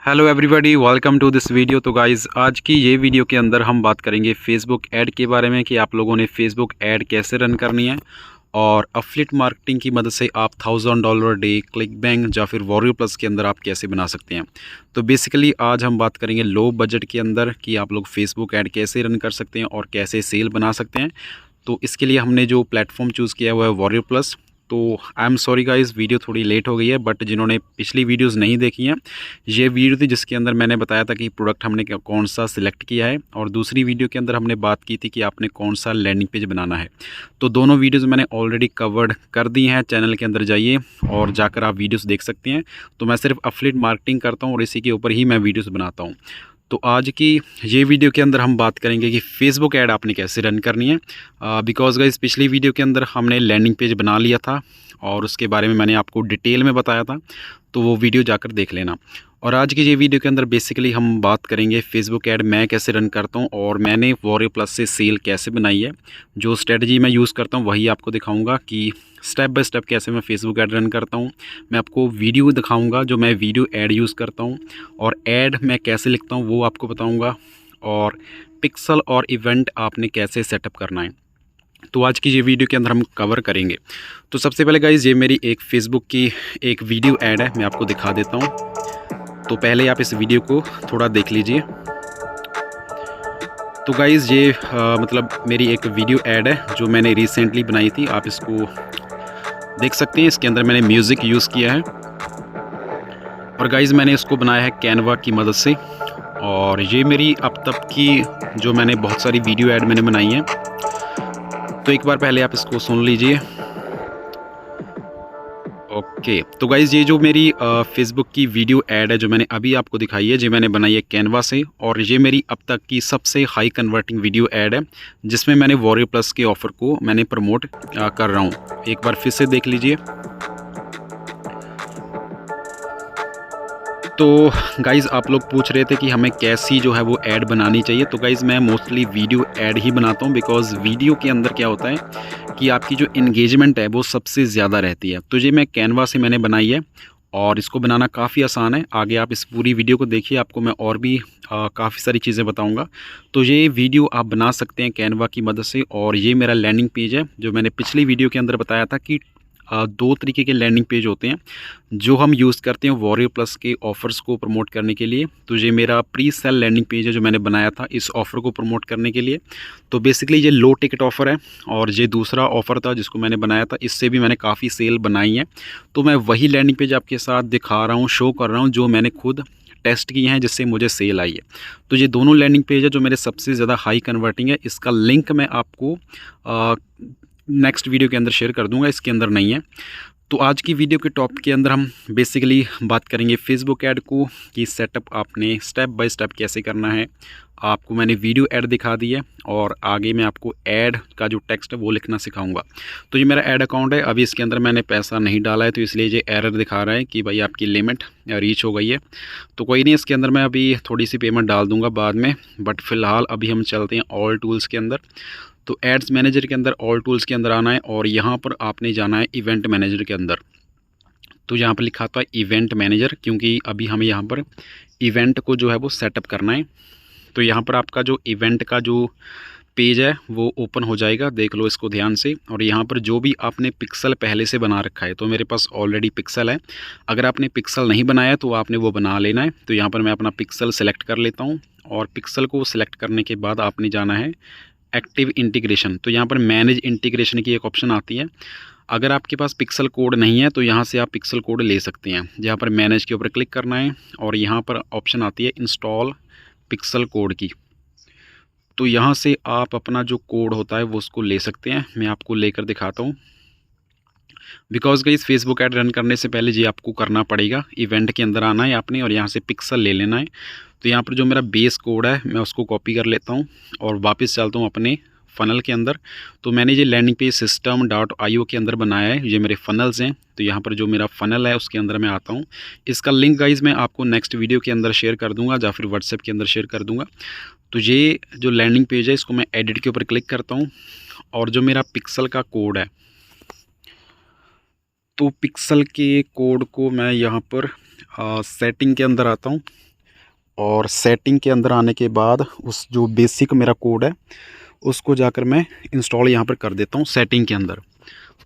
Hello everybody, welcome to this video. तो guys, आज की ये वीडियो के अंदर हम बात करेंगे फेसबुक ऐड के बारे में कि आप लोगों ने फेसबुक ऐड कैसे रन करनी है और अफिलिएट मार्केटिंग की मदद से आप $1000 डे, क्लिक बैंक या फिर वॉरियर प्लस के अंदर आप कैसे बना सकते हैं। तो बेसिकली आज हम बात करेंगे लो बजट के अंदर कि आप लोग फेसबुक ऐड कैसे रन कर सकते हैं और कैसे सेल बना सकते हैं। तो इसके लिए हमने जो प्लेटफॉर्म चूज़ किया हुआ है वॉरियर प्लस। तो I am sorry guys, video थोड़ी लेट हो गई है, बट जिन्होंने पिछली वीडियोस नहीं देखी हैं, ये वीडियो थी जिसके अंदर मैंने बताया था कि प्रोडक्ट हमने कौन सा सिलेक्ट किया है, और दूसरी वीडियो के अंदर हमने बात की थी कि आपने कौन सा लैंडिंग पेज बनाना है। तो दोनों वीडियोस मैंने ऑलरेडी कवर्ड कर दी हैं। चैनल के अंदर जाइए और जाकर आप वीडियोस देख सकते हैं। तो मैं सिर्फ अफिलिएट मार्केटिंग करता हूँ और इसी के ऊपर ही मैं वीडियोस बनाता हूँ। तो आज की ये वीडियो के अंदर हम बात करेंगे कि फेसबुक ऐड आपने कैसे रन करनी है। बिकॉज गाइस, पिछली वीडियो के अंदर हमने लैंडिंग पेज बना लिया था और उसके बारे में मैंने आपको डिटेल में बताया था, तो वो वीडियो जाकर देख लेना। और आज की ये वीडियो के अंदर बेसिकली हम बात करेंगे फेसबुक ऐड मैं कैसे रन करता हूँ और मैंने वॉरियर प्लस से सेल कैसे बनाई है। जो स्ट्रेटजी मैं यूज़ करता हूँ वही आपको दिखाऊंगा कि स्टेप बाय स्टेप कैसे मैं फेसबुक ऐड रन करता हूँ। मैं आपको वीडियो दिखाऊंगा जो मैं वीडियो ऐड यूज़ करता हूँ, और ऐड मैं कैसे लिखता हूँ वो आपको बताऊँगा, और पिक्सल और इवेंट आपने कैसे सेटअप करना है। तो आज की ये वीडियो के अंदर हम कवर करेंगे। तो सबसे पहले गाइज़, ये मेरी एक फेसबुक की एक वीडियो ऐड है, मैं आपको दिखा देता हूँ। तो पहले आप इस वीडियो को थोड़ा देख लीजिए। तो गाइज़, ये मतलब मेरी एक वीडियो ऐड है जो मैंने रिसेंटली बनाई थी। आप इसको देख सकते हैं, इसके अंदर मैंने म्यूज़िक यूज़ किया है, और गाइज़ मैंने इसको बनाया है कैनवा की मदद से। और ये मेरी अब तक की जो मैंने बहुत सारी वीडियो ऐड मैंने बनाई हैं। तो एक बार पहले आप इसको सुन लीजिए। ओके, तो गाइज़, ये जो मेरी फेसबुक की वीडियो ऐड है जो मैंने अभी आपको दिखाई है, जो मैंने बनाई है कैनवा से, और ये मेरी अब तक की सबसे हाई कन्वर्टिंग वीडियो ऐड है जिसमें मैंने वॉरियर प्लस के ऑफ़र को मैंने प्रमोट कर रहा हूँ। एक बार फिर से देख लीजिए। तो गाइज़, आप लोग पूछ रहे थे कि हमें कैसी जो है वो ऐड बनानी चाहिए। तो गाइज़, मैं मोस्टली वीडियो ऐड ही बनाता हूँ, बिकॉज़ वीडियो के अंदर क्या होता है कि आपकी जो एंगेजमेंट है वो सबसे ज़्यादा रहती है। तो ये मैं कैनवा से मैंने बनाई है और इसको बनाना काफ़ी आसान है। आगे आप इस पूरी वीडियो को देखिए, आपको मैं और भी काफ़ी सारी चीज़ें बताऊँगा। तो ये वीडियो आप बना सकते हैं कैनवा की मदद से। और ये मेरा लैंडिंग पेज है जो मैंने पिछली वीडियो के अंदर बताया था कि दो तरीके के लैंडिंग पेज होते हैं जो हम यूज़ करते हैं वॉरियर प्लस के ऑफ़र्स को प्रमोट करने के लिए। तो ये मेरा प्री सेल लैंडिंग पेज है जो मैंने बनाया था इस ऑफ़र को प्रमोट करने के लिए। तो बेसिकली ये लो टिकट ऑफ़र है, और ये दूसरा ऑफ़र था जिसको मैंने बनाया था, इससे भी मैंने काफ़ी सेल बनाई है। तो मैं वही लैंडिंग पेज आपके साथ दिखा रहा हूँ, शो कर रहा हूँ, जो मैंने खुद टेस्ट किए हैं जिससे मुझे सेल आई है। तो ये दोनों लैंडिंग पेज है जो मेरे सबसे ज़्यादा हाई कन्वर्टिंग है। इसका लिंक मैं आपको नेक्स्ट वीडियो के अंदर शेयर कर दूंगा, इसके अंदर नहीं है। तो आज की वीडियो के टॉपिक के अंदर हम बेसिकली बात करेंगे फेसबुक ऐड को कि सेटअप आपने स्टेप बाय स्टेप कैसे करना है। आपको मैंने वीडियो ऐड दिखा दी है और आगे मैं आपको ऐड का जो टेक्स्ट है वो लिखना सिखाऊंगा। तो ये मेरा ऐड अकाउंट है, अभी इसके अंदर मैंने पैसा नहीं डाला है, तो इसलिए ये एरर दिखा रहा है कि भाई आपकी लिमिट रीच हो गई है। तो कोई नहीं, इसके अंदर मैं अभी थोड़ी सी पेमेंट डाल दूँगा बाद में, बट फ़िलहाल अभी हम चलते हैं ऑल टूल्स के अंदर। तो एड्स मैनेजर के अंदर ऑल टूल्स के अंदर आना है और यहाँ पर आपने जाना है इवेंट मैनेजर के अंदर। तो यहाँ पर लिखा था इवेंट मैनेजर, क्योंकि अभी हमें यहाँ पर इवेंट को जो है वो सेटअप करना है। तो यहाँ पर आपका जो इवेंट का जो पेज है वो ओपन हो जाएगा, देख लो इसको ध्यान से। और यहाँ पर जो भी आपने पिक्सल पहले से बना रखा है, तो मेरे पास ऑलरेडी पिक्सल है। अगर आपने पिक्सल नहीं बनाया तो आपने वो बना लेना है। तो यहाँ पर मैं अपना पिक्सल सेलेक्ट कर लेता हूँ, और पिक्सल को सिलेक्ट करने के बाद आपने जाना है एक्टिव इंटीग्रेशन। तो यहाँ पर मैनेज इंटीग्रेशन की एक ऑप्शन आती है। अगर आपके पास पिक्सल कोड नहीं है तो यहाँ से आप पिक्सल कोड ले सकते हैं। यहाँ पर मैनेज के ऊपर क्लिक करना है और यहाँ पर ऑप्शन आती है इंस्टॉल पिक्सल कोड की। तो यहाँ से आप अपना जो कोड होता है वो उसको ले सकते हैं। मैं आपको लेकर दिखाता हूँ। Because guys, Facebook ad run करने से पहले जी आपको करना पड़ेगा, इवेंट के अंदर आना है आपने और यहाँ से पिक्सल ले लेना है। तो यहाँ पर जो मेरा बेस कोड है मैं उसको कॉपी कर लेता हूँ और वापस चलता हूँ अपने फ़नल के अंदर। तो मैंने ये लैंडिंग पेज system.io के अंदर बनाया है, ये मेरे फ़नल्स हैं। तो यहाँ पर जो मेरा फ़नल है उसके अंदर मैं आता हूँ। इसका लिंक गाइज़ मैं आपको नेक्स्ट वीडियो के अंदर शेयर कर दूँगा या फिर व्हाट्सएप के अंदर शेयर कर दूँगा। तो ये जो लैंडिंग पेज है इसको मैं एडिट के ऊपर क्लिक करता हूँ, और जो मेरा पिक्सल का कोड है, तो पिक्सल के कोड को मैं यहाँ पर सेटिंग के अंदर आता हूँ और सेटिंग के अंदर आने के बाद उस जो बेसिक मेरा कोड है उसको जाकर मैं इंस्टॉल यहाँ पर कर देता हूँ सेटिंग के अंदर।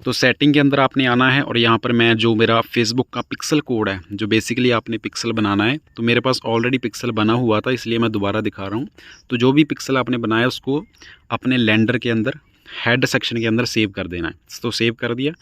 तो सेटिंग के अंदर आपने आना है और यहाँ पर मैं जो मेरा फेसबुक का पिक्सल कोड है, जो बेसिकली आपने पिक्सल बनाना है, तो मेरे पास ऑलरेडी पिक्सल बना हुआ था इसलिए मैं दोबारा दिखा रहा हूँ। तो जो भी पिक्सल आपने बनाया उसको अपने लेंडर के अंदर हेड सेक्शन के अंदर सेव कर देना है। तो सेव कर दिया।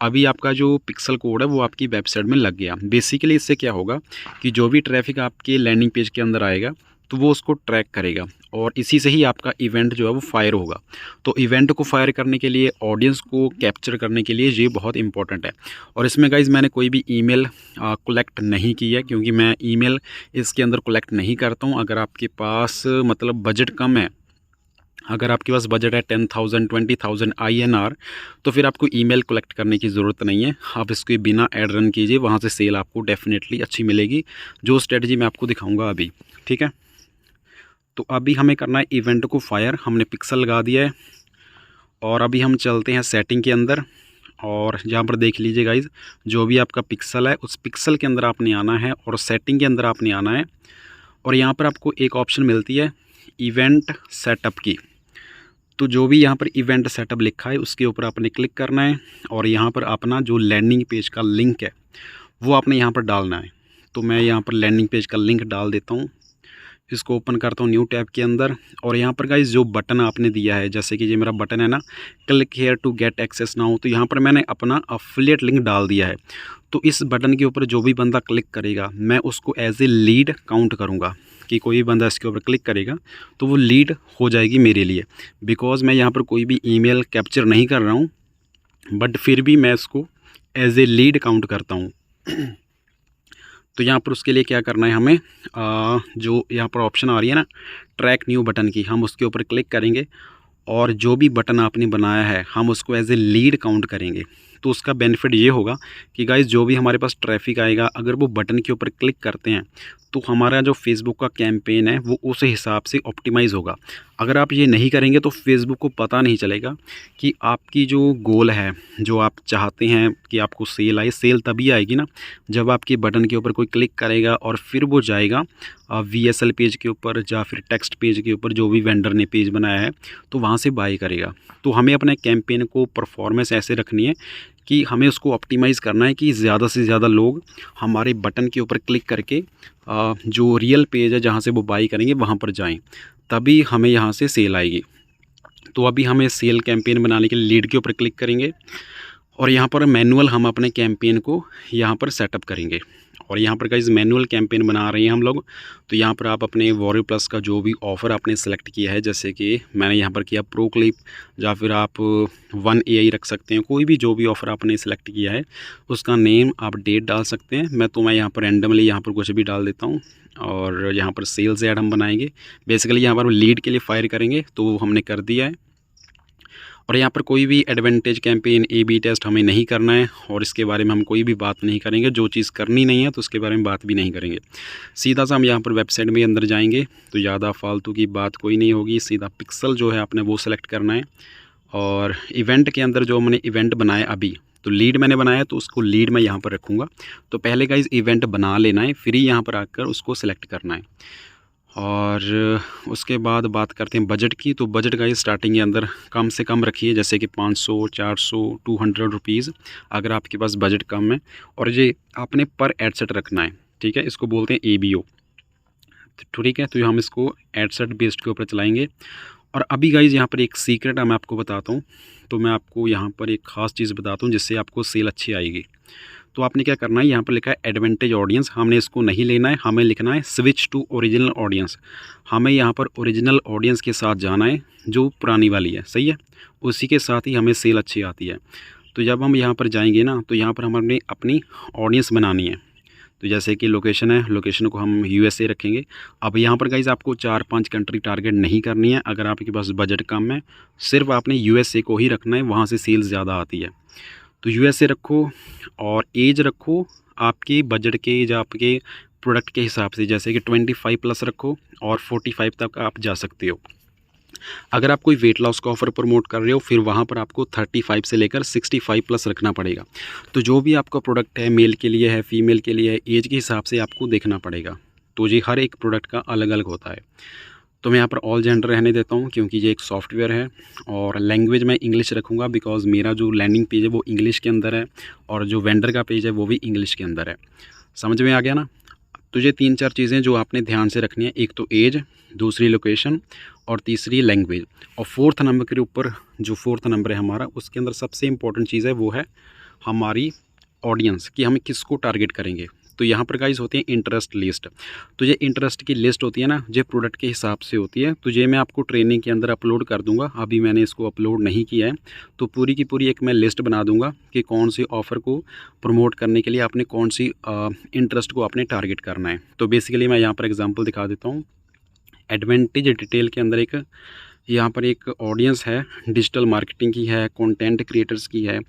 अभी आपका जो पिक्सल कोड है वो आपकी वेबसाइट में लग गया। बेसिकली इससे क्या होगा कि जो भी ट्रैफिक आपके लैंडिंग पेज के अंदर आएगा तो वो उसको ट्रैक करेगा और इसी से ही आपका इवेंट जो है वो फायर होगा। तो इवेंट को फायर करने के लिए, ऑडियंस को कैप्चर करने के लिए ये बहुत इंपॉर्टेंट है। और इसमें गाइज़ मैंने कोई भी ईमेल कलेक्ट नहीं की है, क्योंकि मैं ईमेल इसके अंदर कलेक्ट नहीं करता हूँ। अगर आपके पास मतलब बजट कम है, अगर आपके पास बजट है 10,000 20,000 INR, तो फिर आपको ईमेल कलेक्ट करने की ज़रूरत नहीं है। आप इसके बिना ऐड रन कीजिए, वहाँ से सेल आपको डेफिनेटली अच्छी मिलेगी, जो स्ट्रेटजी मैं आपको दिखाऊंगा अभी। ठीक है, तो अभी हमें करना है इवेंट को फायर। हमने पिक्सल लगा दिया है और अभी हम चलते हैं सेटिंग के अंदर। और जहाँ पर देख लीजिए गाइज़, जो भी आपका पिक्सल है उस पिक्सल के अंदर आपने आना है और सेटिंग के अंदर आपने आना है। और यहाँ पर आपको एक ऑप्शन मिलती है इवेंट सेटअप की। तो जो भी यहाँ पर इवेंट सेटअप लिखा है उसके ऊपर आपने क्लिक करना है और यहाँ पर अपना जो लैंडिंग पेज का लिंक है वो आपने यहाँ पर डालना है। तो मैं यहाँ पर लैंडिंग पेज का लिंक डाल देता हूँ। इसको ओपन करता हूँ न्यू टैब के अंदर। और यहाँ पर गाइस जो बटन आपने दिया है, जैसे कि ये मेरा बटन है ना, click here to get access now, तो यहाँ पर मैंने अपना अफिलिएट लिंक डाल दिया है। तो इस बटन के ऊपर जो भी बंदा क्लिक करेगा मैं उसको एज ए लीड काउंट करूँगा कि कोई भी बंदा इसके ऊपर क्लिक करेगा तो वो लीड हो जाएगी मेरे लिए। बिकॉज़ मैं यहाँ पर कोई भी ईमेल कैप्चर नहीं कर रहा हूँ, बट फिर भी मैं इसको एज ए लीड काउंट करता हूँ। तो यहाँ पर उसके लिए क्या करना है हमें, जो यहाँ पर ऑप्शन आ रही है ना ट्रैक न्यू बटन की, हम उसके ऊपर क्लिक करेंगे और जो भी बटन आपने बनाया है हम उसको एज ए लीड काउंट करेंगे। तो उसका बेनिफिट ये होगा कि गाइस जो भी हमारे पास ट्रैफिक आएगा, अगर वो बटन के ऊपर क्लिक करते हैं तो हमारा जो फेसबुक का कैंपेन है वो उस हिसाब से ऑप्टिमाइज़ होगा। अगर आप ये नहीं करेंगे तो फेसबुक को पता नहीं चलेगा कि आपकी जो गोल है, जो आप चाहते हैं कि आपको सेल आए, सेल तभी आएगी ना जब आपके बटन के ऊपर कोई क्लिक करेगा और फिर वो जाएगा VSL पेज के ऊपर या फिर टेक्स्ट पेज के ऊपर, जो भी वेंडर ने पेज बनाया है, तो वहाँ से बाई करेगा। तो हमें अपने कैंपेन को परफॉर्मेंस ऐसे रखनी है कि हमें उसको ऑप्टिमाइज़ करना है कि ज़्यादा से ज़्यादा लोग हमारे बटन के ऊपर क्लिक करके जो रियल पेज है जहाँ से वो बाई करेंगे वहाँ पर जाएं, तभी हमें यहाँ से सेल आएगी। तो अभी हमें सेल कैंपेन बनाने के लिए लीड के ऊपर क्लिक करेंगे और यहाँ पर मैनुअल हम अपने कैंपेन को यहाँ पर सेटअप करेंगे। और यहाँ पर गाइस मैनुअल कैंपेन बना रहे हैं हम लोग। तो यहाँ पर आप अपने वॉरियर प्लस का जो भी ऑफ़र आपने सेलेक्ट किया है, जैसे कि मैंने यहाँ पर किया प्रो क्लिप, या फिर आप 1 AI रख सकते हैं, कोई भी जो भी ऑफ़र आपने सेलेक्ट किया है उसका नेम आप डेट डाल सकते हैं। मैं यहाँ पर रैंडमली यहाँ पर कुछ भी डाल देता हूँ। और यहाँ पर सेल्स ऐड हम बनाएंगे, बेसिकली यहाँ पर लीड के लिए फायर करेंगे, तो हमने कर दिया है। और यहाँ पर कोई भी एडवांटेज कैंपेन AB टेस्ट हमें नहीं करना है और इसके बारे में हम कोई भी बात नहीं करेंगे। जो चीज़ करनी नहीं है तो उसके बारे में बात भी नहीं करेंगे। सीधा सा हम यहाँ पर वेबसाइट में अंदर जाएंगे, तो ज़्यादा फालतू की बात कोई नहीं होगी। सीधा पिक्सल जो है आपने वो सेलेक्ट करना है और इवेंट के अंदर जो हमने इवेंट बनाया अभी, तो लीड मैंने बनाया तो उसको लीड मैं यहाँ पर रखूँगा। तो पहले गाइस इवेंट बना लेना है, फिर ही यहाँ पर आकर उसको सेलेक्ट करना है। और उसके बाद बात करते हैं बजट की। तो बजट का स्टार्टिंग के अंदर कम से कम रखिए, जैसे कि 500 400 200 रुपीज़ अगर आपके पास बजट कम है। और ये आपने पर एडसेट रखना है, ठीक है, इसको बोलते हैं ABO। तो ठीक है, तो हम इसको एडसेट बेस्ड के ऊपर चलाएंगे। और अभी गाइज़ यहाँ पर एक सीक्रेट मैं आपको बताता हूँ। तो मैं आपको यहाँ पर एक ख़ास चीज़ बताता हूँ जिससे आपको सेल अच्छी आएगी। तो आपने क्या करना है, यहाँ पर लिखा है एडवांटेज ऑडियंस, हमने इसको नहीं लेना है, हमें लिखना है स्विच टू ओरिजिनल ऑडियंस। हमें यहाँ पर ओरिजिनल ऑडियंस के साथ जाना है जो पुरानी वाली है, सही है, उसी के साथ ही हमें सेल अच्छी आती है। तो जब हम यहाँ पर जाएंगे ना, तो यहाँ पर हमने अपनी ऑडियंस बनानी है। तो जैसे कि लोकेशन है, लोकेशन को हम USA रखेंगे। अब यहाँ पर गाइज़ आपको 4-5 कंट्री टारगेट नहीं करनी है। अगर आपके पास बजट कम है, सिर्फ आपने USA को ही रखना है, वहाँ से सेल्स ज़्यादा आती है। तो USA रखो और एज रखो आपके बजट के या आपके प्रोडक्ट के हिसाब से, जैसे कि 25+ रखो और 45 तक आप जा सकते हो। अगर आप कोई वेट लॉस का ऑफ़र प्रमोट कर रहे हो, फिर वहाँ पर आपको 35 से लेकर 65+ रखना पड़ेगा। तो जो भी आपका प्रोडक्ट है, मेल के लिए है, फीमेल के लिए है, एज के हिसाब से आपको देखना पड़ेगा। तो ये हर एक प्रोडक्ट का अलग अलग होता है। तो मैं यहाँ पर ऑल जेंडर रहने देता हूँ क्योंकि ये एक सॉफ्टवेयर है, और लैंग्वेज मैं इंग्लिश रखूँगा बिकॉज़ मेरा जो लैंडिंग पेज है वो इंग्लिश के अंदर है, और जो वेंडर का पेज है वो भी इंग्लिश के अंदर है। समझ में आ गया ना? तो ये 3-4 चीज़ें जो आपने ध्यान से रखनी है, एक तो एज, दूसरी लोकेशन, और तीसरी लैंग्वेज, और फोर्थ नंबर के ऊपर जो फोर्थ नंबर है हमारा, उसके अंदर सबसे इम्पोर्टेंट चीज़ है वो है हमारी ऑडियंस, कि हम किसको टारगेट करेंगे। तो यहाँ पर गाइस होती है इंटरेस्ट लिस्ट। तो ये इंटरेस्ट की लिस्ट होती है ना, ये प्रोडक्ट के हिसाब से होती है। तो ये मैं आपको ट्रेनिंग के अंदर अपलोड कर दूंगा, अभी मैंने इसको अपलोड नहीं किया है। तो पूरी की पूरी एक मैं लिस्ट बना दूंगा कि कौन सी ऑफ़र को प्रमोट करने के लिए आपने कौन सी इंटरेस्ट को आपने टारगेट करना है। तो बेसिकली मैं यहाँ पर एग्जाम्पल दिखा देता हूँ। एडवांटेज डिटेल के अंदर एक यहाँ पर एक ऑडियंस है, डिजिटल मार्केटिंग की है, कंटेंट क्रिएटर्स की है।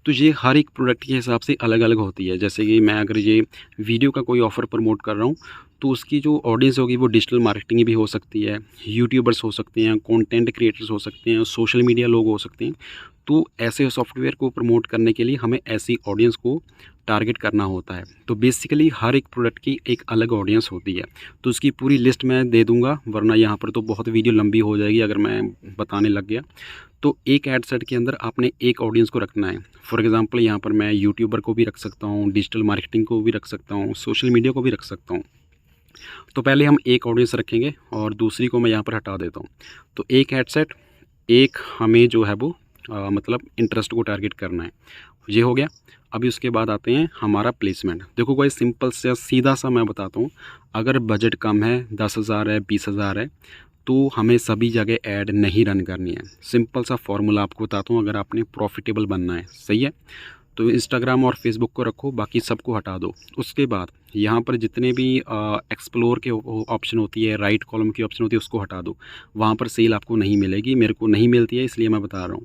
तो ये हर एक प्रोडक्ट के हिसाब से अलग अलग होती है। जैसे कि मैं अगर ये वीडियो का कोई ऑफ़र प्रमोट कर रहा हूँ, तो उसकी जो ऑडियंस होगी वो डिजिटल मार्केटिंग भी हो सकती है, यूट्यूबर्स हो सकते हैं, कंटेंट क्रिएटर्स हो सकते हैं, सोशल मीडिया लोग हो सकते हैं। तो ऐसे सॉफ्टवेयर को प्रमोट करने के लिए हमें ऐसी ऑडियंस को टारगेट करना होता है। तो बेसिकली हर एक प्रोडक्ट की एक अलग ऑडियंस होती है। तो उसकी पूरी लिस्ट मैं दे दूंगा, वरना यहाँ पर तो बहुत वीडियो लंबी हो जाएगी अगर मैं बताने लग गया। तो एक एड सेट के अंदर आपने एक ऑडियंस को रखना है। फॉर एग्जांपल यहाँ पर मैं यूट्यूबर को भी रख सकता हूँ, डिजिटल मार्केटिंग को भी रख सकता हूँ, सोशल मीडिया को भी रख सकता हूँ। तो पहले हम एक ऑडियंस रखेंगे और दूसरी को मैं यहाँ पर हटा देता हूँ। तो एक एड सेट, एक हमें जो है वो मतलब इंटरेस्ट को टारगेट करना है, ये हो गया। अभी उसके बाद आते हैं हमारा प्लेसमेंट। देखो कोई सिंपल से सीधा सा मैं बताता हूँ, अगर बजट कम है, 10,000 है, 20,000 है, तो हमें सभी जगह ऐड नहीं रन करनी है। सिंपल सा फॉर्मूला आपको बताता हूँ, अगर आपने प्रॉफिटेबल बनना है, सही है। तो इंस्टाग्राम और फेसबुक को रखो, बाकी सबको हटा दो। उसके बाद यहाँ पर जितने भी एक्सप्लोर के ऑप्शन होती है, राइट कॉलम की ऑप्शन होती है, उसको हटा दो। वहाँ पर सेल आपको नहीं मिलेगी, मेरे को नहीं मिलती है, इसलिए मैं बता रहा हूँ।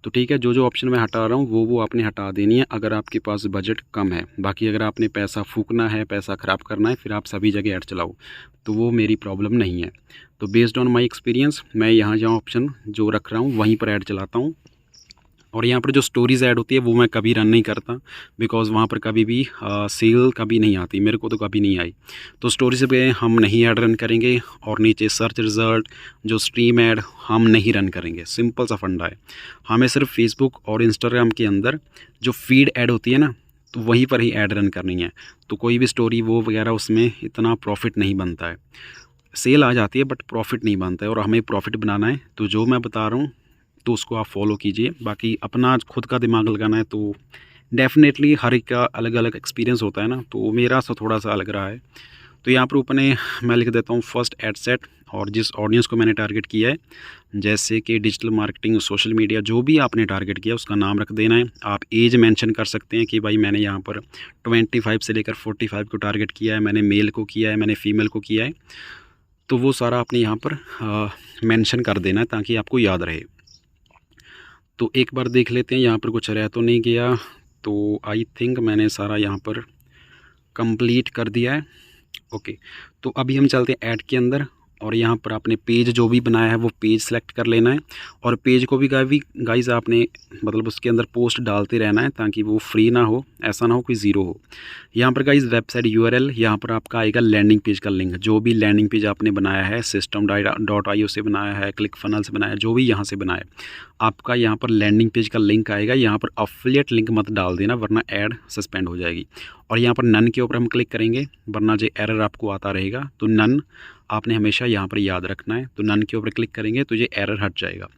तो ठीक है, जो जो ऑप्शन मैं हटा रहा हूँ वो आपने हटा देनी है अगर आपके पास बजट कम है। बाकी अगर आपने पैसा फूकना है, पैसा ख़राब करना है, फिर आप सभी जगह ऐड चलाओ, तो वो मेरी प्रॉब्लम नहीं है। तो बेस्ड ऑन माय एक्सपीरियंस मैं यहाँ जहाँ ऑप्शन जो रख रहा हूँ वहीं पर ऐड चलाता हूँ। और यहाँ पर जो स्टोरीज़ ऐड होती है वो मैं कभी रन नहीं करता, बिकॉज़ वहाँ पर कभी भी सेल कभी नहीं आती, मेरे को तो कभी नहीं आई। तो स्टोरीज पे हम नहीं ऐड रन करेंगे, और नीचे सर्च रिज़ल्ट, जो स्ट्रीम ऐड, हम नहीं रन करेंगे। सिंपल सा फंडा है, हमें सिर्फ फेसबुक और इंस्टाग्राम के अंदर जो फीड ऐड होती है ना, तो वहीं पर ही ऐड रन करनी है। तो कोई भी स्टोरी वो वगैरह उसमें इतना प्रॉफिट नहीं बनता है। सेल आ जाती है बट प्रॉफिट नहीं बनता है, और हमें प्रॉफिट बनाना है। तो जो मैं बता रहा हूँ तो उसको आप फॉलो कीजिए। बाकी अपना खुद का दिमाग लगाना है तो डेफ़िनेटली हर एक का अलग अलग एक्सपीरियंस होता है ना, तो मेरा सा थोड़ा सा अलग रहा है। तो यहाँ पर ऊपर मैं लिख देता हूँ फर्स्ट एड सेट, और जिस ऑडियंस को मैंने टारगेट किया है, जैसे कि डिजिटल मार्केटिंग, सोशल मीडिया, जो भी आपने टारगेट किया उसका नाम रख देना है। आप एज मेंशन कर सकते हैं कि भाई मैंने यहाँ पर 25 से लेकर 45 को टारगेट किया है, मैंने मेल को किया है, मैंने फ़ीमेल को किया है। तो वो सारा आपने यहाँ पर मेंशन कर देना है ताकि आपको याद रहे। तो एक बार देख लेते हैं यहाँ पर कुछ रह तो नहीं गया। तो आई थिंक मैंने सारा यहाँ पर कंप्लीट कर दिया है। ओके, तो अभी हम चलते हैं ऐड के अंदर, और यहाँ पर आपने पेज जो भी बनाया है वो पेज सेलेक्ट कर लेना है। और पेज को भी गाइस आपने मतलब उसके अंदर पोस्ट डालते रहना है ताकि वो फ्री ना हो, ऐसा ना हो कोई ज़ीरो हो। यहाँ पर गाइस वेबसाइट URL, यहाँ पर आपका आएगा लैंडिंग पेज का लिंक। जो भी लैंडिंग पेज आपने बनाया है, system.io से बनाया है, ClickFunnels से बनाया है, जो भी यहाँ से बनाया है, आपका यहाँ पर लैंडिंग पेज का लिंक आएगा। यहाँ पर अफिलिएट लिंक मत डाल देना, वरना ऐड सस्पेंड हो जाएगी। और यहाँ पर नन के ऊपर हम क्लिक करेंगे, वरना जो एरर आपको आता रहेगा। तो नन आपने हमेशा यहाँ पर याद रखना है। तो नन के ऊपर क्लिक करेंगे तो ये एरर हट जाएगा।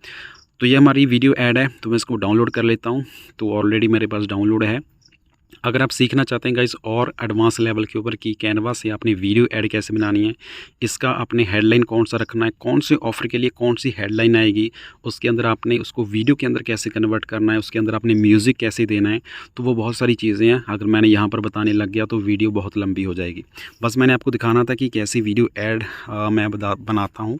तो ये हमारी वीडियो ऐड है, तो मैं इसको डाउनलोड कर लेता हूँ। तो ऑलरेडी मेरे पास डाउनलोड है। अगर आप सीखना चाहते हैं गाइस और एडवांस लेवल के ऊपर कि कैनवा से आपने वीडियो ऐड कैसे बनानी है, इसका आपने हेडलाइन कौन सा रखना है, कौन से ऑफ़र के लिए कौन सी हेडलाइन आएगी, उसके अंदर आपने उसको वीडियो के अंदर कैसे कन्वर्ट करना है, उसके अंदर आपने म्यूज़िक कैसे देना है, तो वो बहुत सारी चीज़ें हैं। अगर मैंने यहाँ पर बताने लग गया तो वीडियो बहुत लंबी हो जाएगी। बस मैंने आपको दिखाना था कि कैसी वीडियो ऐड मैं बनाता हूँ।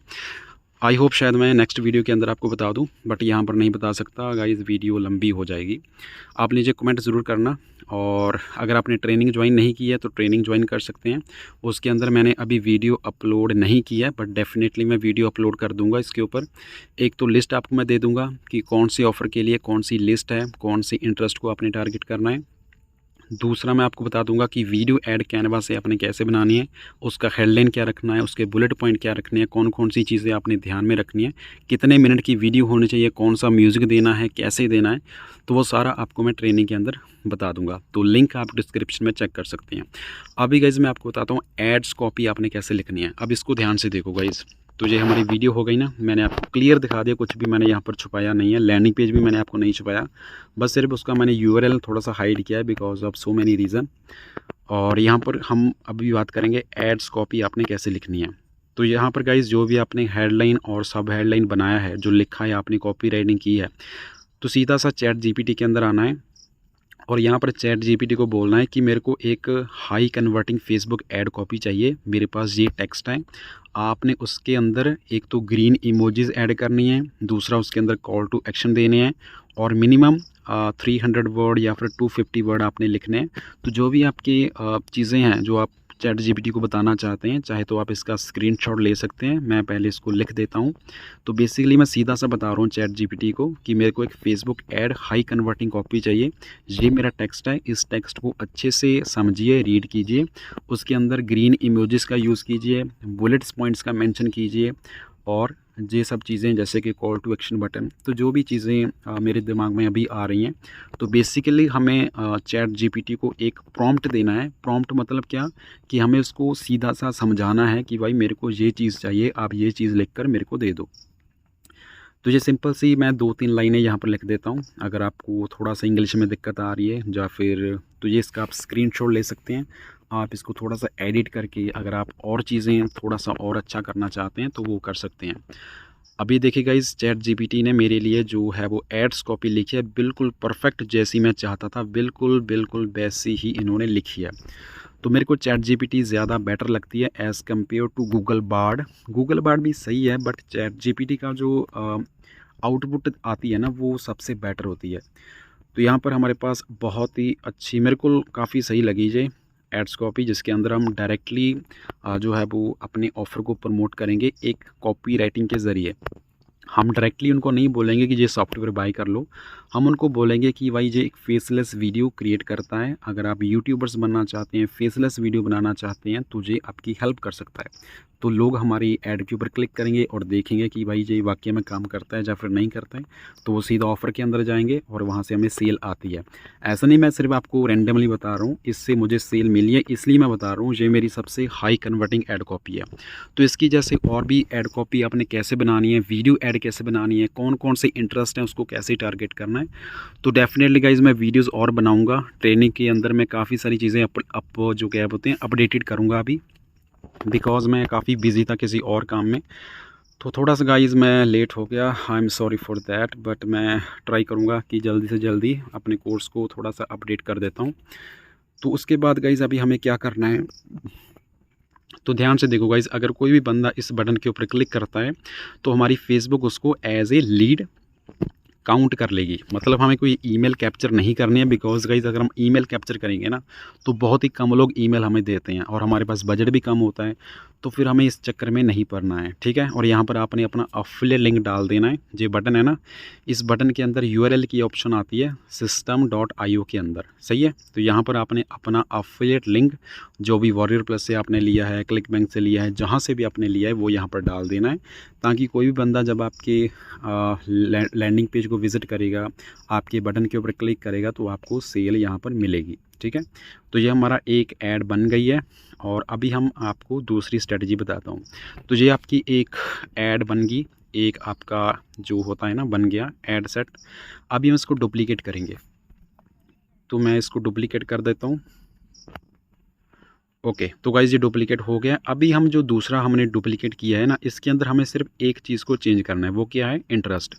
आई होप शायद मैं नेक्स्ट वीडियो के अंदर आपको बता दूं, बट यहाँ पर नहीं बता सकता गाइस, वीडियो लंबी हो जाएगी। आप नीचे कमेंट ज़रूर करना, और अगर आपने ट्रेनिंग ज्वाइन नहीं की है तो ट्रेनिंग ज्वाइन कर सकते हैं। उसके अंदर मैंने अभी वीडियो अपलोड नहीं किया है, बट डेफिनेटली मैं वीडियो अपलोड कर दूंगा इसके ऊपर। एक तो लिस्ट आपको मैं दे दूँगा कि कौन सी ऑफ़र के लिए कौन सी लिस्ट है, कौन सी इंटरेस्ट को आपने टारगेट करना है। दूसरा मैं आपको बता दूंगा कि वीडियो ऐड कैनवा से आपने कैसे बनानी है, उसका हेडलाइन क्या रखना है, उसके बुलेट पॉइंट क्या रखने हैं, कौन कौन सी चीज़ें आपने ध्यान में रखनी है, कितने मिनट की वीडियो होनी चाहिए, कौन सा म्यूज़िक देना है, कैसे देना है, तो वो सारा आपको मैं ट्रेनिंग के अंदर बता दूंगा। तो लिंक आप डिस्क्रिप्शन में चेक कर सकते हैं। अभी गाइज़ मैं आपको बताता हूँ एड्स कॉपी आपने कैसे लिखनी है। अब इसको ध्यान से देखो गाइज़। तो ये हमारी वीडियो हो गई ना, मैंने आपको क्लियर दिखा दिया, कुछ भी मैंने यहाँ पर छुपाया नहीं है, लैंडिंग पेज भी मैंने आपको नहीं छुपाया, बस सिर्फ उसका मैंने यूआरएल थोड़ा सा हाइड किया है because of so many reason. और यहाँ पर हम अभी बात करेंगे एड्स कॉपी आपने कैसे लिखनी है। तो यहाँ पर गाइज़ जो भी आपने हेडलाइन और सब हेडलाइन बनाया है, जो लिखा है आपने कॉपी राइटिंग की है, तो सीधा सा चैट जीपीटी के अंदर आना है और यहाँ पर चैट जीपीटी को बोलना है कि मेरे को एक high converting Facebook ad copy चाहिए, मेरे पास ये टेक्स्ट है। आपने उसके अंदर एक तो ग्रीन इमोजीज़ ऐड करनी है, दूसरा उसके अंदर कॉल टू एक्शन देने हैं और मिनिमम 300 वर्ड या फिर 250 वर्ड आपने लिखने हैं। तो जो भी आपकी चीज़ें हैं जो आप चैट जीपीटी को बताना चाहते हैं, चाहे तो आप इसका स्क्रीनशॉट ले सकते हैं, मैं पहले इसको लिख देता हूं। तो बेसिकली मैं सीधा सा बता रहा हूं चैट जीपीटी को कि मेरे को एक Facebook ad high converting copy चाहिए, ये मेरा टेक्स्ट है, इस टेक्स्ट को अच्छे से समझिए, रीड कीजिए, उसके अंदर ग्रीन इमोजीज़ का यूज़ कीजिए, बुलेट्स पॉइंट्स का मेंशन कीजिए और ये सब चीज़ें जैसे कि कॉल टू एक्शन बटन। तो जो भी चीज़ें मेरे दिमाग में अभी आ रही हैं, तो बेसिकली हमें चैट जीपीटी को एक प्रॉम्प्ट देना है। प्रॉम्प्ट मतलब क्या, कि हमें उसको सीधा सा समझाना है कि भाई मेरे को ये चीज़ चाहिए, आप ये चीज़ लिखकर मेरे को दे दो। तो ये सिंपल सी मैं 2-3 लाइनें यहाँ पर लिख देता हूँ। अगर आपको थोड़ा सा इंग्लिश में दिक्कत आ रही है या फिर, तो ये इसका आप स्क्रीनशॉट ले सकते हैं। आप इसको थोड़ा सा एडिट करके अगर आप और चीज़ें थोड़ा सा और अच्छा करना चाहते हैं तो वो कर सकते हैं। अभी देखिएगा इस चैट जीपीटी ने मेरे लिए जो है वो एड्स कॉपी लिखी है, बिल्कुल परफेक्ट जैसी मैं चाहता था, बिल्कुल बिल्कुल वैसी ही इन्होंने लिखी है। तो मेरे को चैट जीपीटी ज़्यादा बेटर लगती है as compared to Google Bard. Google Bard भी सही है बट चैट जीपीटी का जो आउटपुट आती है ना, वो सबसे बेटर होती है। तो यहाँ पर हमारे पास बहुत ही अच्छी, मेरे को काफ़ी सही लगी ये एड्स कॉपी, जिसके अंदर हम डायरेक्टली जो है वो अपने ऑफ़र को प्रमोट करेंगे एक कॉपी राइटिंग के ज़रिए। हम डायरेक्टली उनको नहीं बोलेंगे कि ये सॉफ्टवेयर बाय कर लो, हम उनको बोलेंगे कि भाई ये एक फेसलेस वीडियो क्रिएट करता है, अगर आप यूट्यूबर्स बनना चाहते हैं, फेसलेस वीडियो बनाना चाहते हैं, तो ये आपकी हेल्प कर सकता है। तो लोग हमारी ऐड के ऊपर क्लिक करेंगे और देखेंगे कि भाई ये वाकई में काम करता है या फिर नहीं करता है, तो वो सीधा ऑफ़र के अंदर जाएंगे और वहाँ से हमें सेल आती है। ऐसा नहीं मैं सिर्फ आपको रैंडमली बता रहा हूँ, इससे मुझे सेल मिली है इसलिए मैं बता रहा हूँ, ये मेरी सबसे हाई कन्वर्टिंग ऐड कॉपी है। तो इसकी जैसे और भी ऐड कॉपी आपने कैसे बनानी है, वीडियो ऐड कैसे बनानी है, कौन कौन से इंटरेस्ट हैं उसको कैसे टारगेट करना है, तो डेफिनेटली गाइज मैं वीडियोज़ और बनाऊँगा। ट्रेनिंग के अंदर मैं काफ़ी सारी चीज़ें अप जो क्या बोलते हैं अपडेटेड करूँगा अभी, बिकॉज़ मैं काफ़ी बिजी था किसी और काम में। तो थोड़ा सा गाइज़ मैं लेट हो गया, I am sorry for that, but मैं ट्राई करूँगा कि जल्दी से जल्दी अपने कोर्स को थोड़ा सा अपडेट कर देता हूँ। तो उसके बाद गाइज़ अभी हमें क्या करना है, तो ध्यान से देखो गाइज़, अगर कोई भी बंदा इस बटन के ऊपर क्लिक करता है तो हमारी फेसबुक उसको एज ए लीड काउंट कर लेगी। मतलब हमें कोई ईमेल कैप्चर नहीं करनी है, बिकॉज गाइज अगर हम ईमेल कैप्चर करेंगे ना तो बहुत ही कम लोग ईमेल हमें देते हैं और हमारे पास बजट भी कम होता है, तो फिर हमें इस चक्कर में नहीं पड़ना है, ठीक है। और यहाँ पर आपने अपना अफिलिएट लिंक डाल देना है। ये बटन है ना, इस बटन के अंदर यूआरएल की ऑप्शन आती है system.io के अंदर, सही है। तो यहाँ पर आपने अपना अफिलिएट लिंक जो भी वॉरियर प्लस से आपने लिया है, क्लिक बैंक से लिया है, जहाँ से भी आपने लिया है वो यहाँ पर डाल देना है, ताकि कोई भी बंदा जब आपके लैंडिंग पेज को विज़िट करेगा, आपके बटन के ऊपर क्लिक करेगा, तो आपको सेल यहाँ पर मिलेगी, ठीक है। तो ये हमारा एक ऐड बन गई है और अभी हम आपको दूसरी स्ट्रेटजी बताता हूँ। तो ये आपकी एक ऐड बन गई, एक आपका जो होता है ना बन गया ऐड सेट। अभी हम इसको डुप्लीकेट करेंगे, तो मैं इसको डुप्लीकेट कर देता हूँ। ओके, तो गाइज ये डुप्लीकेट हो गया। अभी हम जो दूसरा हमने डुप्लीकेट किया है ना, इसके अंदर हमें सिर्फ एक चीज़ को चेंज करना है, वो क्या है, इंटरेस्ट।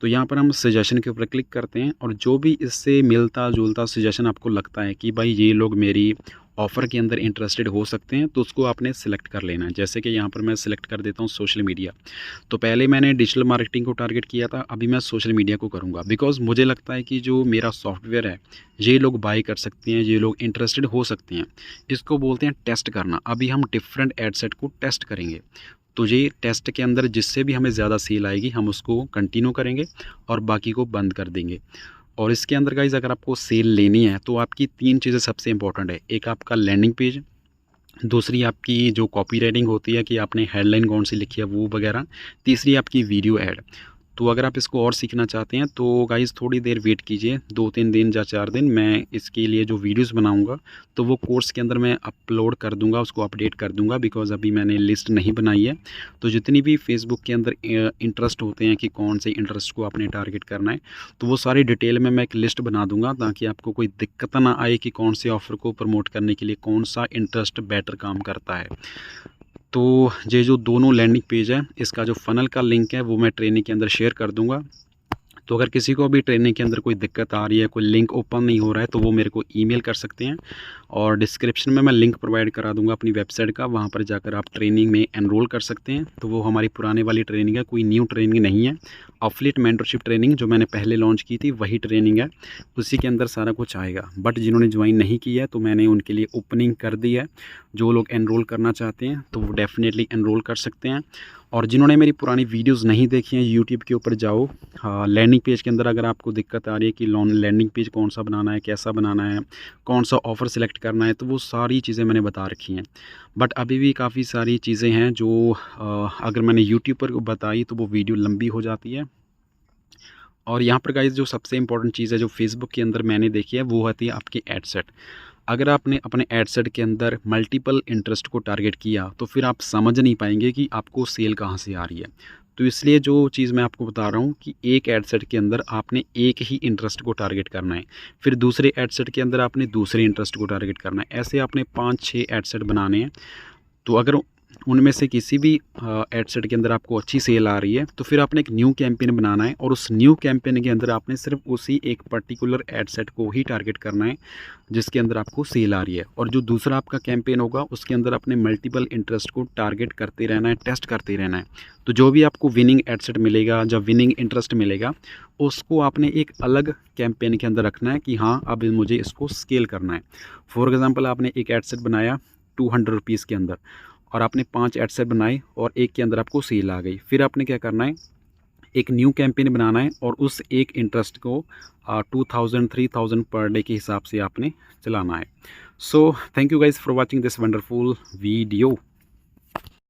तो यहाँ पर हम सजेशन के ऊपर क्लिक करते हैं और जो भी इससे मिलता जुलता सजेशन आपको लगता है कि भाई ये लोग मेरी ऑफ़र के अंदर इंटरेस्टेड हो सकते हैं, तो उसको आपने सेलेक्ट कर लेना है। जैसे कि यहाँ पर मैं सेलेक्ट कर देता हूँ सोशल मीडिया। तो पहले मैंने डिजिटल मार्केटिंग को टारगेट किया था, अभी मैं सोशल मीडिया को करूँगा, बिकॉज़ मुझे लगता है कि जो मेरा सॉफ्टवेयर है ये लोग बाय कर सकते हैं, ये लोग इंटरेस्टेड हो सकते हैं। इसको बोलते हैं टेस्ट करना। अभी हम डिफरेंट एड सेट को टेस्ट करेंगे, तो ये टेस्ट के अंदर जिससे भी हमें ज़्यादा सेल आएगी हम उसको कंटिन्यू करेंगे और बाकी को बंद कर देंगे। और इसके अंदर गाइज़ अगर आपको सेल लेनी है तो आपकी 3 चीज़ें सबसे इम्पोर्टेंट है। एक आपका लैंडिंग पेज, दूसरी आपकी जो कॉपी राइटिंग होती है कि आपने हेडलाइन कौन सी लिखी है वो वगैरह, तीसरी आपकी वीडियो ऐड। तो अगर आप इसको और सीखना चाहते हैं तो गाइज़ थोड़ी देर वेट कीजिए, 2-3 दिन या 4 दिन। मैं इसके लिए जो वीडियोस बनाऊंगा तो वो कोर्स के अंदर मैं अपलोड कर दूंगा, उसको अपडेट कर दूंगा, बिकॉज़ अभी मैंने लिस्ट नहीं बनाई है। तो जितनी भी फेसबुक के अंदर इंटरेस्ट होते हैं कि कौन से इंटरेस्ट को आपने टारगेट करना है, तो वो सारी डिटेल में मैं एक लिस्ट बना दूंगा, ताकि आपको कोई दिक्कत ना आए कि कौन से ऑफ़र को प्रमोट करने के लिए कौन सा इंटरेस्ट बेटर काम करता है। तो ये जो दोनों लैंडिंग पेज है, इसका जो फ़नल का लिंक है वो मैं ट्रेनिंग के अंदर शेयर कर दूंगा। तो अगर किसी को भी ट्रेनिंग के अंदर कोई दिक्कत आ रही है, कोई लिंक ओपन नहीं हो रहा है, तो वो मेरे को ईमेल कर सकते हैं, और डिस्क्रिप्शन में मैं लिंक प्रोवाइड करा दूंगा अपनी वेबसाइट का, वहाँ पर जाकर आप ट्रेनिंग में एनरोल कर सकते हैं। तो वो हमारी पुराने वाली ट्रेनिंग है, कोई न्यू ट्रेनिंग नहीं है। एफिलिएट मेंटरशिप ट्रेनिंग जो मैंने पहले लॉन्च की थी वही ट्रेनिंग है, उसी के अंदर सारा कुछ आएगा। बट जिन्होंने ज्वाइन नहीं किया है तो मैंने उनके लिए ओपनिंग कर दी है। जो लोग एनरोल करना चाहते हैं तो वो डेफिनेटली एनरोल कर सकते हैं। और जिन्होंने मेरी पुरानी वीडियोस नहीं देखी हैं, यूट्यूब के ऊपर जाओ, लैंडिंग पेज के अंदर अगर आपको दिक्कत आ रही है कि लैंडिंग पेज कौन सा बनाना है, कैसा बनाना है, कौन सा ऑफ़र सेलेक्ट करना है, तो वो सारी चीज़ें मैंने बता रखी हैं। बट अभी भी काफ़ी सारी चीज़ें हैं जो अगर मैंने यूट्यूब पर बताई तो वो वीडियो लंबी हो जाती है। और यहाँ पर गाइस जो सबसे इंपॉर्टेंट चीज़ है जो फेसबुक के अंदर मैंने देखी है वो होती है आपकी एड सेट। अगर आपने अपने एड सेट के अंदर मल्टीपल इंटरेस्ट को टारगेट किया तो फिर आप समझ नहीं पाएंगे कि आपको सेल कहाँ से आ रही है। तो इसलिए जो चीज़ मैं आपको बता रहा हूँ कि एक एड सेट के अंदर आपने एक ही इंटरेस्ट को टारगेट करना है, फिर दूसरे एड सेट के अंदर आपने दूसरे इंटरेस्ट को टारगेट करना है। ऐसे आपने 5-6 एड सेट बनाने हैं। तो अगर उनमें से किसी भी एड सेट के अंदर आपको अच्छी सेल आ रही है तो फिर आपने एक न्यू कैंपेन बनाना है, और उस न्यू कैंपेन के अंदर आपने सिर्फ उसी एक पर्टिकुलर एड सेट को ही टारगेट करना है जिसके अंदर आपको सेल आ रही है। और जो दूसरा आपका कैंपेन होगा उसके अंदर अपने मल्टीपल इंटरेस्ट को टारगेट करते रहना है, टेस्ट करते रहना है। तो जो भी आपको विनिंग एड सेट मिलेगा, जब विनिंग इंटरेस्ट मिलेगा, उसको आपने एक अलग कैंपेन के अंदर रखना है कि हाँ अब मुझे इसको स्केल करना है। फॉर एग्ज़ाम्पल आपने एक एड सेट बनाया 200 रुपीज़ के अंदर, और आपने 5 एड सेट बनाए और एक के अंदर आपको सेल आ गई। फिर आपने क्या करना है, एक न्यू कैंपेन बनाना है और उस एक इंटरेस्ट को 2000-3000 पर डे के हिसाब से आपने चलाना है। So thank you guys for watching this wonderful video.